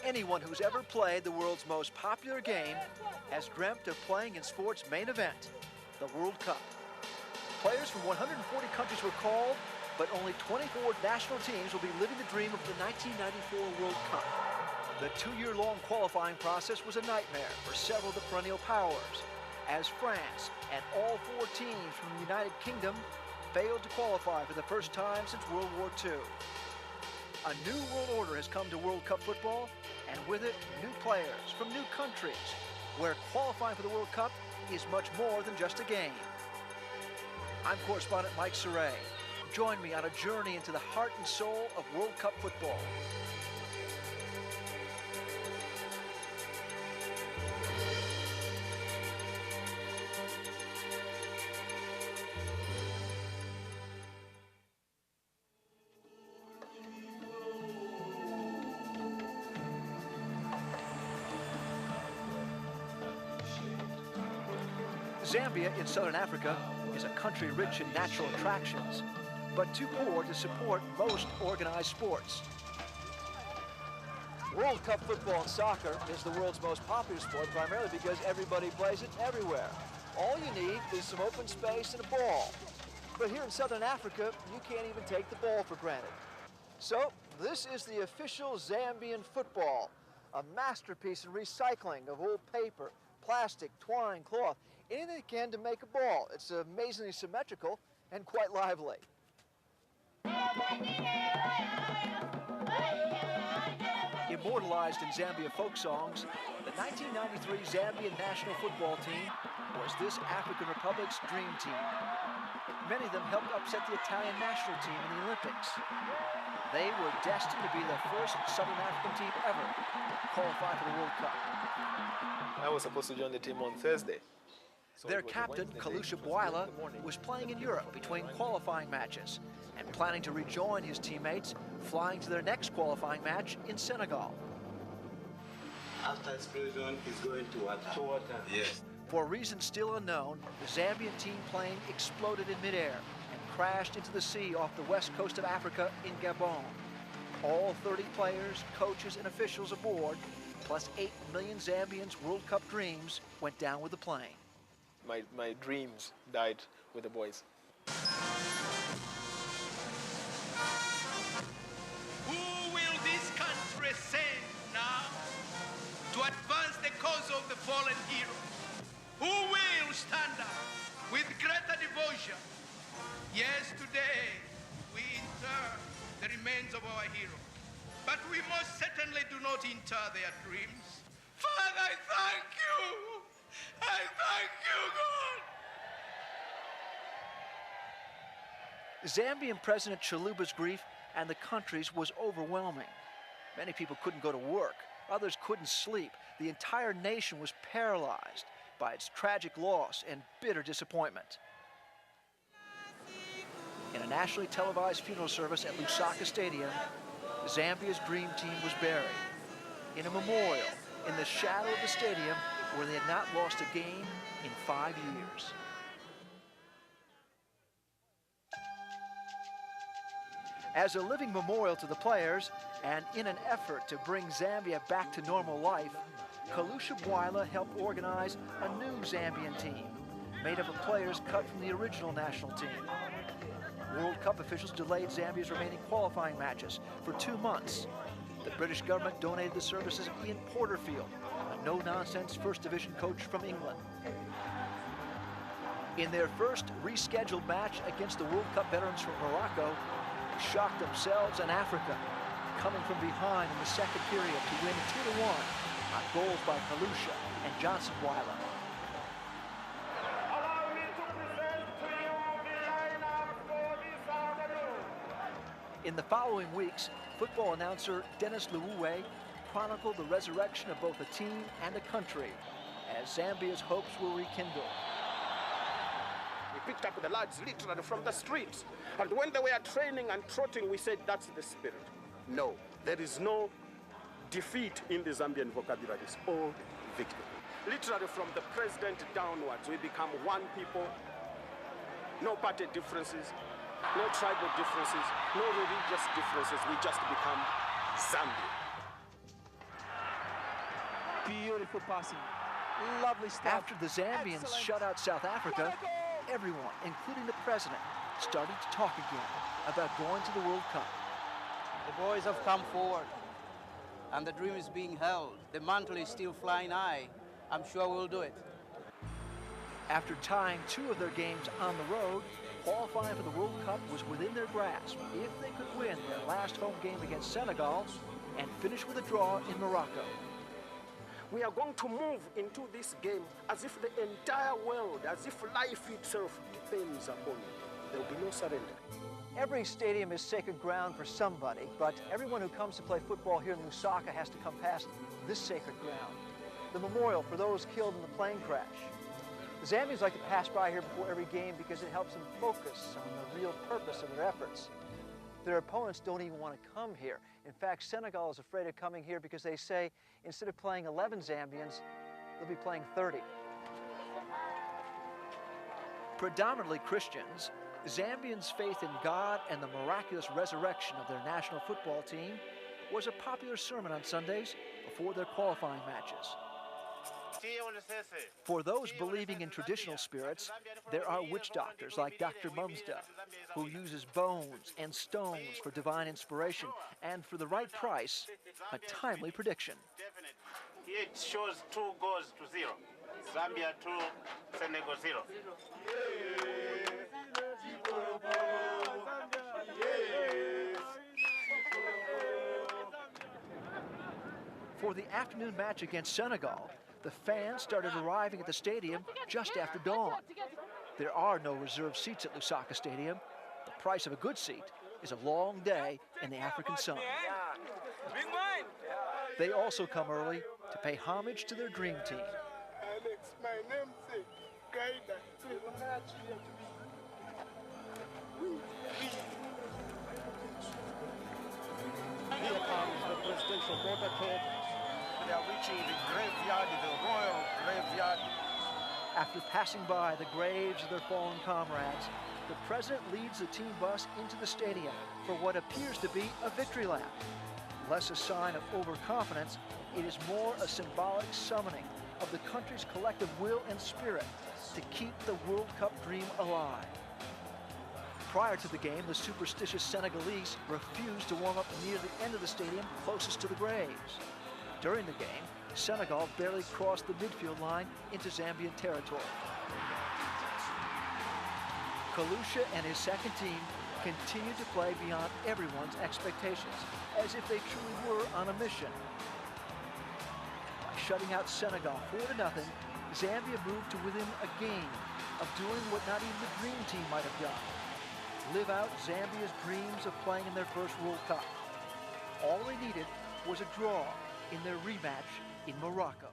Anyone who's ever played the world's most popular game has dreamt of playing in sport's main event, the World Cup. Players from 140 countries were called, but only 24 national teams will be living the dream of the 1994 World Cup. The 2-year-long qualifying process was a nightmare for several of the perennial powers, as France and all 4 teams from the United Kingdom failed to qualify for the first time since World War II. A new world order has come to World Cup football, and with it, new players from new countries, where qualifying for the World Cup is much more than just a game. I'm correspondent Mike Saray. Join me on a journey into the heart and soul of World Cup football. Zambia in southern Africa is a country rich in natural attractions, but too poor to support most organized sports. World Cup football and soccer is the world's most popular sport, primarily because everybody plays it everywhere. All you need is some open space and a ball. But here in southern Africa, you can't even take the ball for granted. So this is the official Zambian football, a masterpiece in recycling of old paper, plastic, twine, cloth, anything it can to make a ball. It's amazingly symmetrical and quite lively. Immortalized in Zambia folk songs, the 1993 Zambian national football team was this African Republic's dream team. Many of them helped upset the Italian national team in the Olympics. They were destined to be the first Southern African team ever to qualify for the World Cup. I was supposed to join the team on Thursday. So their captain, Kalusha Bwala, was playing in Europe between qualifying matches and planning to rejoin his teammates, flying to their next qualifying match in Senegal. After explosion, he's going to water. Yes. For reasons still unknown, the Zambian team plane exploded in midair and crashed into the sea off the west coast of Africa in Gabon. All 30 players, coaches, and officials aboard, plus 8 million Zambians' World Cup dreams, went down with the plane. My dreams died with the boys. Who will this country send now to advance the cause of the fallen hero? Who will stand up with greater devotion? Yes, today we inter the remains of our hero, but we most certainly do not inter their dreams. Father, I thank you. I thank you, God. Zambian President Chiluba's grief and the country's was overwhelming. Many people couldn't go to work. Others couldn't sleep. The entire nation was paralyzed by its tragic loss and bitter disappointment. In a nationally televised funeral service at Lusaka Stadium, Zambia's dream team was buried in a memorial in the shadow of the stadium where they had not lost a game in 5 years. As a living memorial to the players, and in an effort to bring Zambia back to normal life, Kalusha Bwala helped organize a new Zambian team, made up of players cut from the original national team. World Cup officials delayed Zambia's remaining qualifying matches for 2 months. The British government donated the services of Ian Porterfield, a no-nonsense First Division coach from England. In their first rescheduled match against the World Cup veterans from Morocco, they shocked themselves and Africa, coming from behind in the second period to win 2-1 on goals by Kalusha and Johnson Bwala. Allow me to present to you the lineup for this afternoon. In the following weeks, football announcer Dennis Luwe chronicled the resurrection of both a team and a country as Zambia's hopes were rekindled. We picked up the lads literally from the streets, and when they were training and trotting, we said, that's the spirit. No, there is no defeat in the Zambian vocabulary. It's all victory. Literally from the president downwards, we become one people, no party differences, no tribal differences, no religious differences. We just become Zambia. Beautiful passing. Lovely stuff. After the Zambians Excellent. shut out South Africa, everyone, including the president, started to talk again about going to the World Cup. The boys have come forward, and the dream is being held. The mantle is still flying high. I'm sure we'll do it. After tying 2 of their games on the road, qualifying for the World Cup was within their grasp if they could win their last home game against Senegal and finish with a draw in Morocco. We are going to move into this game as if the entire world, as if life itself depends upon it. There will be no surrender. Every stadium is sacred ground for somebody, but everyone who comes to play football here in Lusaka has to come past this sacred ground, the memorial for those killed in the plane crash. The Zambians like to pass by here before every game because it helps them focus on the real purpose of their efforts. Their opponents don't even want to come here. In fact, Senegal is afraid of coming here because they say instead of playing 11 Zambians, they'll be playing 30. Predominantly Christians, Zambians' faith in God and the miraculous resurrection of their national football team was a popular sermon on Sundays before their qualifying matches. For those believing in traditional spirits, there are witch doctors like Dr. Mumsda, who uses bones and stones for divine inspiration and, for the right price, a timely prediction. Here it shows 2 goals to 0. Zambia 2, Senegal 0. For the afternoon match against Senegal, the fans started arriving at the stadium just after dawn. There are no reserved seats at Lusaka Stadium. The price of a good seat is a long day in the African sun. They also come early to pay homage to their dream team. Alex, my namesake, guide. Here comes the presidential motorcade. They are reaching the graveyard, the royal graveyard. After passing by the graves of their fallen comrades, the president leads the team bus into the stadium for what appears to be a victory lap. Less a sign of overconfidence, it is more a symbolic summoning of the country's collective will and spirit to keep the World Cup dream alive. Prior to the game, the superstitious Senegalese refused to warm up near the end of the stadium closest to the graves. During the game, Senegal barely crossed the midfield line into Zambian territory. Kalusha and his second team continued to play beyond everyone's expectations, as if they truly were on a mission. By shutting out Senegal 4-0, Zambia moved to within a game of doing what not even the dream team might have done: live out Zambia's dreams of playing in their first World Cup. All they needed was a draw in their rematch in Morocco.